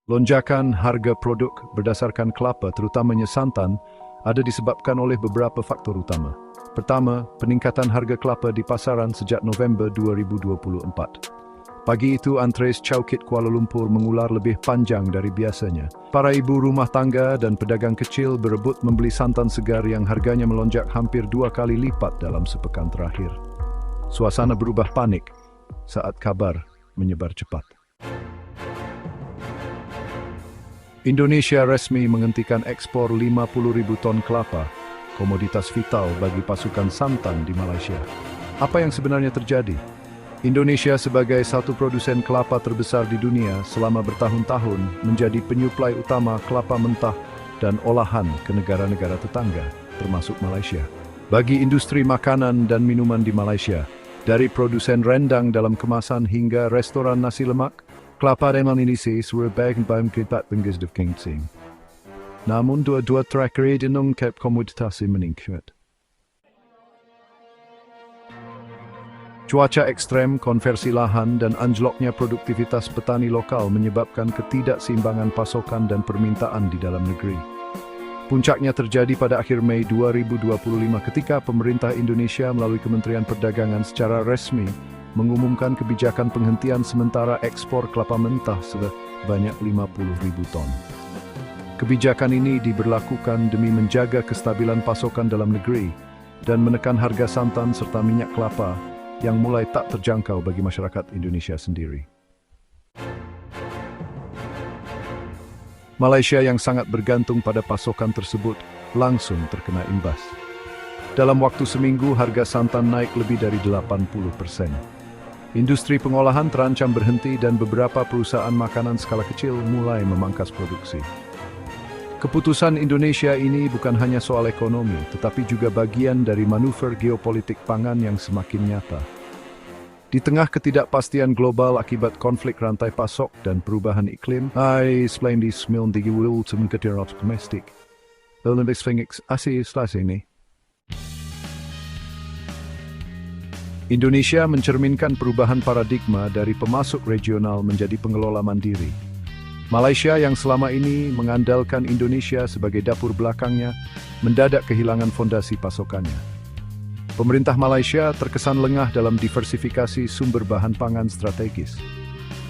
Lonjakan harga produk berdasarkan kelapa, terutamanya santan, ada disebabkan oleh beberapa faktor utama. Pertama, peningkatan harga kelapa di pasaran sejak November 2024. Pagi itu, antres Chowkit Kuala Lumpur mengular lebih panjang dari biasanya. Para ibu rumah tangga dan pedagang kecil berebut membeli santan segar yang harganya melonjak hampir 2 kali lipat dalam sepekan terakhir. Suasana berubah panik saat kabar menyebar cepat. Indonesia resmi menghentikan ekspor 50.000 ton kelapa, komoditas vital bagi pasukan santan di Malaysia. Apa yang sebenarnya terjadi? Indonesia sebagai satu produsen kelapa terbesar di dunia selama bertahun-tahun menjadi penyuplai utama kelapa mentah dan olahan ke negara-negara tetangga, termasuk Malaysia. Bagi industri makanan dan minuman di Malaysia, dari produsen rendang dalam kemasan hingga restoran nasi lemak, kelapa dan Indonesia sebagai bahan kipat penggis de Kingsing. Namun dua-dua terakhir dinungkap komoditas meningkat. Cuaca ekstrem, konversi lahan, dan anjloknya produktivitas petani lokal menyebabkan ketidakseimbangan pasokan dan permintaan di dalam negeri. Puncaknya terjadi pada akhir Mei 2025 ketika pemerintah Indonesia melalui Kementerian Perdagangan secara resmi mengumumkan kebijakan penghentian sementara ekspor kelapa mentah sebanyak 50.000 ton. Kebijakan ini diberlakukan demi menjaga kestabilan pasokan dalam negeri dan menekan harga santan serta minyak kelapa yang mulai tak terjangkau bagi masyarakat Indonesia sendiri. Malaysia yang sangat bergantung pada pasokan tersebut langsung terkena imbas. Dalam waktu seminggu, harga santan naik lebih dari 80%. Industri pengolahan terancam berhenti dan beberapa perusahaan makanan skala kecil mulai memangkas produksi. Keputusan Indonesia ini bukan hanya soal ekonomi, tetapi juga bagian dari manuver geopolitik pangan yang semakin nyata. Di tengah ketidakpastian global akibat konflik rantai pasok dan perubahan iklim, explain this smil di will to mengetir domestik. Olympics Phoenix asih selesai ini. Indonesia mencerminkan perubahan paradigma dari pemasok regional menjadi pengelola mandiri. Malaysia yang selama ini mengandalkan Indonesia sebagai dapur belakangnya, mendadak kehilangan fondasi pasokannya. Pemerintah Malaysia terkesan lengah dalam diversifikasi sumber bahan pangan strategis.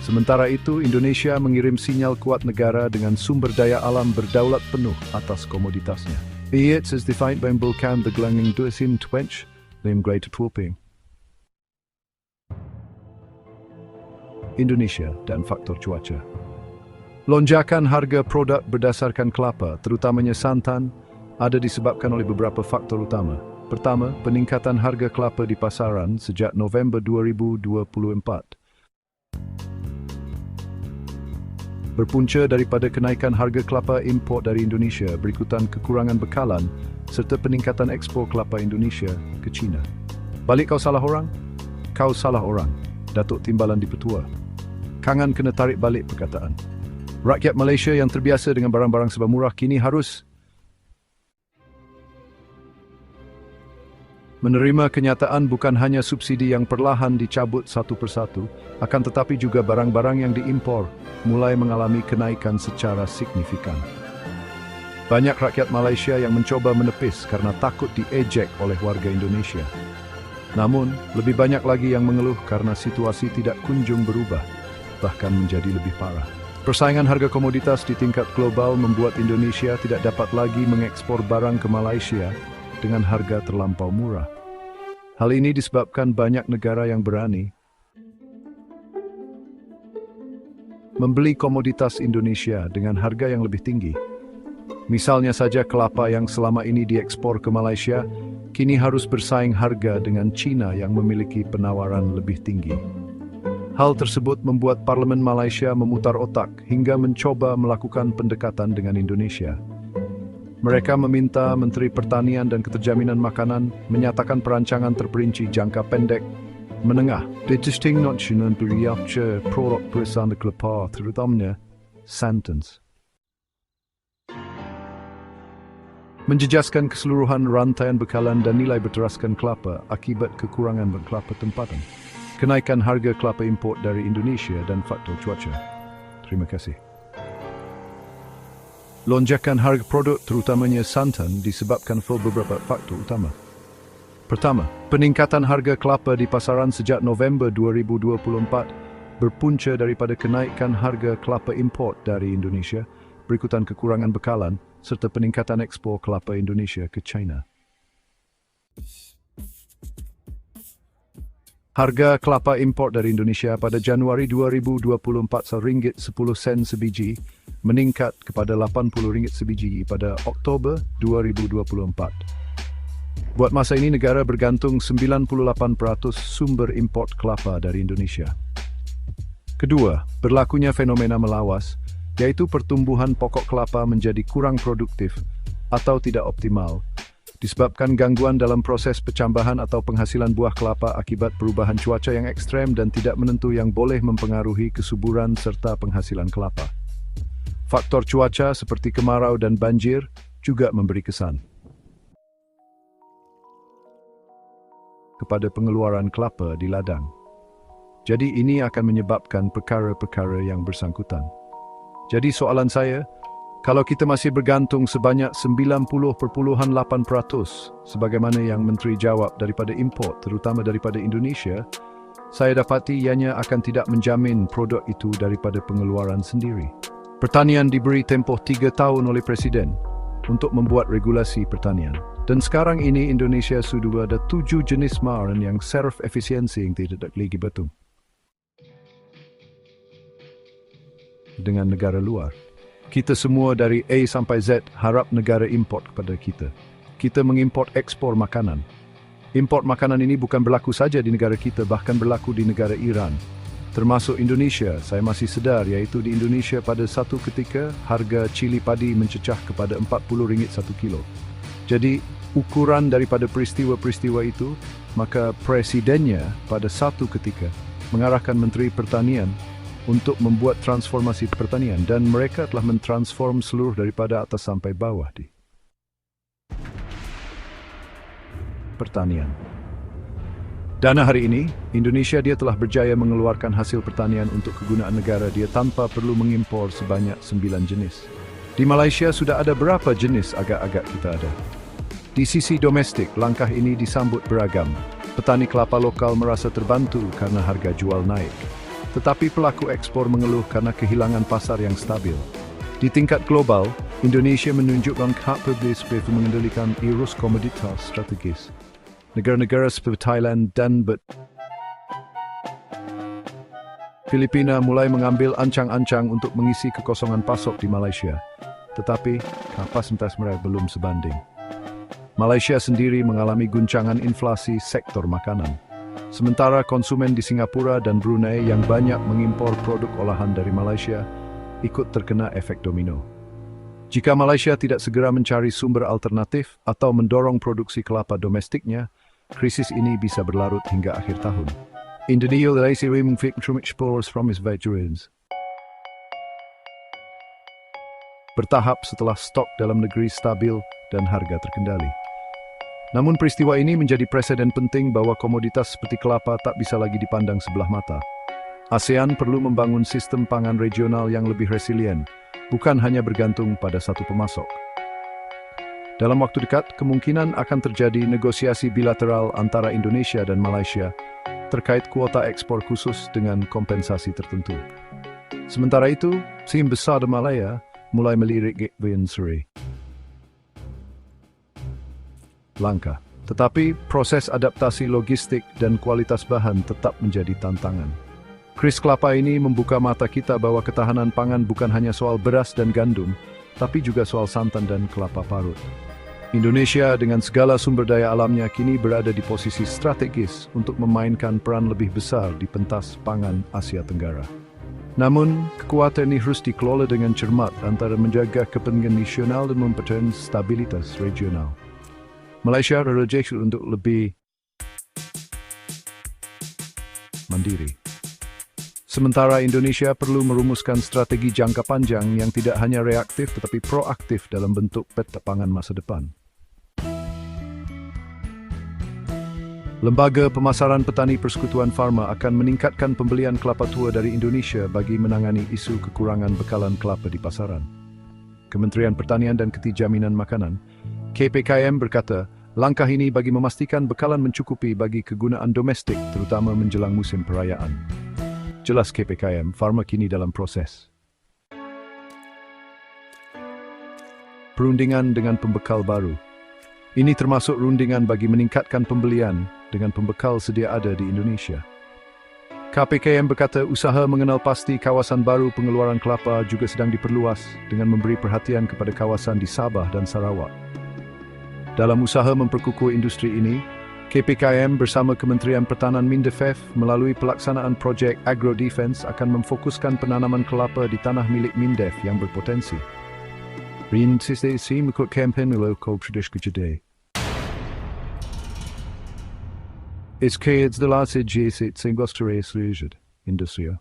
Sementara itu, Indonesia mengirim sinyal kuat negara dengan sumber daya alam berdaulat penuh atas komoditasnya. It is defined by Bulkan the Glanging Dusim Twench, Lim Greater Twoping. Indonesia dan faktor cuaca. Lonjakan harga produk berdasarkan kelapa, terutamanya santan, ada disebabkan oleh beberapa faktor utama. Pertama, peningkatan harga kelapa di pasaran sejak November 2024. Berpunca daripada kenaikan harga kelapa import dari Indonesia berikutan kekurangan bekalan serta peningkatan ekspor kelapa Indonesia ke China. Balik kau salah orang? Kau salah orang. Datuk Timbalan di Petua. Kangan kena tarik balik perkataan. Rakyat Malaysia yang terbiasa dengan barang-barang serba murah kini harus menerima kenyataan bukan hanya subsidi yang perlahan dicabut satu persatu, akan tetapi juga barang-barang yang diimpor mulai mengalami kenaikan secara signifikan. Banyak rakyat Malaysia yang mencoba menepis karena takut diejek oleh warga Indonesia. Namun, lebih banyak lagi yang mengeluh karena situasi tidak kunjung berubah, bahkan menjadi lebih parah. Persaingan harga komoditas di tingkat global membuat Indonesia tidak dapat lagi mengekspor barang ke Malaysia dengan harga terlampau murah. Hal ini disebabkan banyak negara yang berani membeli komoditas Indonesia dengan harga yang lebih tinggi. Misalnya saja kelapa yang selama ini diekspor ke Malaysia, kini harus bersaing harga dengan China yang memiliki penawaran lebih tinggi. Hal tersebut membuat Parlimen Malaysia memutar otak hingga mencoba melakukan pendekatan dengan Indonesia. Mereka meminta Menteri Pertanian dan Keterjaminan Makanan menyatakan perancangan terperinci jangka pendek, menengah, distinct national beriapce produk perusahaan kelapa, terutamanya santan. Menjejaskan keseluruhan rantaian bekalan dan nilai berteraskan kelapa akibat kekurangan kelapa tempatan. Kenaikan harga kelapa import dari Indonesia dan faktor cuaca. Terima kasih. Lonjakan harga produk terutamanya santan disebabkan beberapa faktor utama. Pertama, peningkatan harga kelapa di pasaran sejak November 2024 berpunca daripada kenaikan harga kelapa import dari Indonesia, berikutan kekurangan bekalan serta peningkatan ekspor kelapa Indonesia ke China. Harga kelapa import dari Indonesia pada Januari 2024 RM1.10 sebiji meningkat kepada RM80 sebiji pada Oktober 2024. Buat masa ini negara bergantung 98% sumber import kelapa dari Indonesia. Kedua, berlakunya fenomena melawas, yaitu pertumbuhan pokok kelapa menjadi kurang produktif atau tidak optimal, disebabkan gangguan dalam proses pencambahan atau penghasilan buah kelapa akibat perubahan cuaca yang ekstrem dan tidak menentu yang boleh mempengaruhi kesuburan serta penghasilan kelapa. Faktor cuaca seperti kemarau dan banjir juga memberi kesan kepada pengeluaran kelapa di ladang. Jadi ini akan menyebabkan perkara-perkara yang bersangkutan. Jadi soalan saya, kalau kita masih bergantung sebanyak 90.8% sebagaimana yang Menteri jawab daripada import, terutama daripada Indonesia, saya dapati ianya akan tidak menjamin produk itu daripada pengeluaran sendiri. Pertanian diberi tempoh 3 tahun oleh Presiden untuk membuat regulasi pertanian. Dan sekarang ini Indonesia sudah ada 7 jenis mawar yang serf efisiensi yang tidak lagi betul dengan negara luar. Kita semua dari A sampai Z harap negara import kepada kita. Kita mengimport ekspor makanan. Import makanan ini bukan berlaku saja di negara kita, bahkan berlaku di negara Iran. Termasuk Indonesia, saya masih sedar, iaitu di Indonesia pada satu ketika harga cili padi mencecah kepada RM40 satu kilo. Jadi, ukuran daripada peristiwa-peristiwa itu, maka presidennya pada satu ketika mengarahkan Menteri Pertanian untuk membuat transformasi pertanian dan mereka telah mentransform seluruh daripada atas sampai bawah di pertanian. Dana hari ini, Indonesia dia telah berjaya mengeluarkan hasil pertanian untuk kegunaan negara dia tanpa perlu mengimpor sebanyak 9 jenis. Di Malaysia sudah ada berapa jenis agak-agak kita ada. Di sisi domestik, langkah ini disambut beragam. Petani kelapa lokal merasa terbantu karena harga jual naik. Tetapi pelaku ekspor mengeluh karena kehilangan pasar yang stabil. Di tingkat global, Indonesia menunjukkan kapabilitas mengendalikan arus komoditas strategis. Negara-negara seperti Thailand dan Filipina mulai mengambil ancang-ancang untuk mengisi kekosongan pasok di Malaysia. Tetapi, kapasitas mereka belum sebanding. Malaysia sendiri mengalami guncangan inflasi sektor makanan. Sementara konsumen di Singapura dan Brunei yang banyak mengimpor produk olahan dari Malaysia ikut terkena efek domino. Jika Malaysia tidak segera mencari sumber alternatif atau mendorong produksi kelapa domestiknya, krisis ini bisa berlarut hingga akhir tahun. Indonesia from its veterans. Bertahap setelah stok dalam negeri stabil dan harga terkendali. Namun peristiwa ini menjadi preseden penting bahwa komoditas seperti kelapa tak bisa lagi dipandang sebelah mata. ASEAN perlu membangun sistem pangan regional yang lebih resilien, bukan hanya bergantung pada satu pemasok. Dalam waktu dekat, kemungkinan akan terjadi negosiasi bilateral antara Indonesia dan Malaysia terkait kuota ekspor khusus dengan kompensasi tertentu. Sementara itu, SIM besar di Malaya mulai melirik Vinsri. Langkah. Tetapi proses adaptasi logistik dan kualitas bahan tetap menjadi tantangan. Kris kelapa ini membuka mata kita bahwa ketahanan pangan bukan hanya soal beras dan gandum, tapi juga soal santan dan kelapa parut. Indonesia dengan segala sumber daya alamnya kini berada di posisi strategis untuk memainkan peran lebih besar di pentas pangan Asia Tenggara. Namun, kekuatan ini harus dikelola dengan cermat antara menjaga kepentingan nasional dan mempertahankan stabilitas regional. Malaysia rejeki untuk lebih mandiri. Sementara Indonesia perlu merumuskan strategi jangka panjang yang tidak hanya reaktif tetapi proaktif dalam bentuk peta pangan masa depan. Lembaga Pemasaran Petani Persekutuan Farma akan meningkatkan pembelian kelapa tua dari Indonesia bagi menangani isu kekurangan bekalan kelapa di pasaran. Kementerian Pertanian dan Ketidakjaminan Makanan, KPKM berkata, langkah ini bagi memastikan bekalan mencukupi bagi kegunaan domestik terutama menjelang musim perayaan. Jelas KPKM, Farma kini dalam proses perundingan dengan pembekal baru. Ini termasuk rundingan bagi meningkatkan pembelian dengan pembekal sedia ada di Indonesia. KPKM berkata usaha mengenal pasti kawasan baru pengeluaran kelapa juga sedang diperluas dengan memberi perhatian kepada kawasan di Sabah dan Sarawak. Dalam usaha memperkukuh industri ini, KPKM bersama Kementerian Pertahanan Mindefef melalui pelaksanaan projek Agro Defense akan memfokuskan penanaman kelapa di tanah milik Mindef yang berpotensi. Rin sisi mengikut kempen lokal tradisi kejadian. It's the last industri.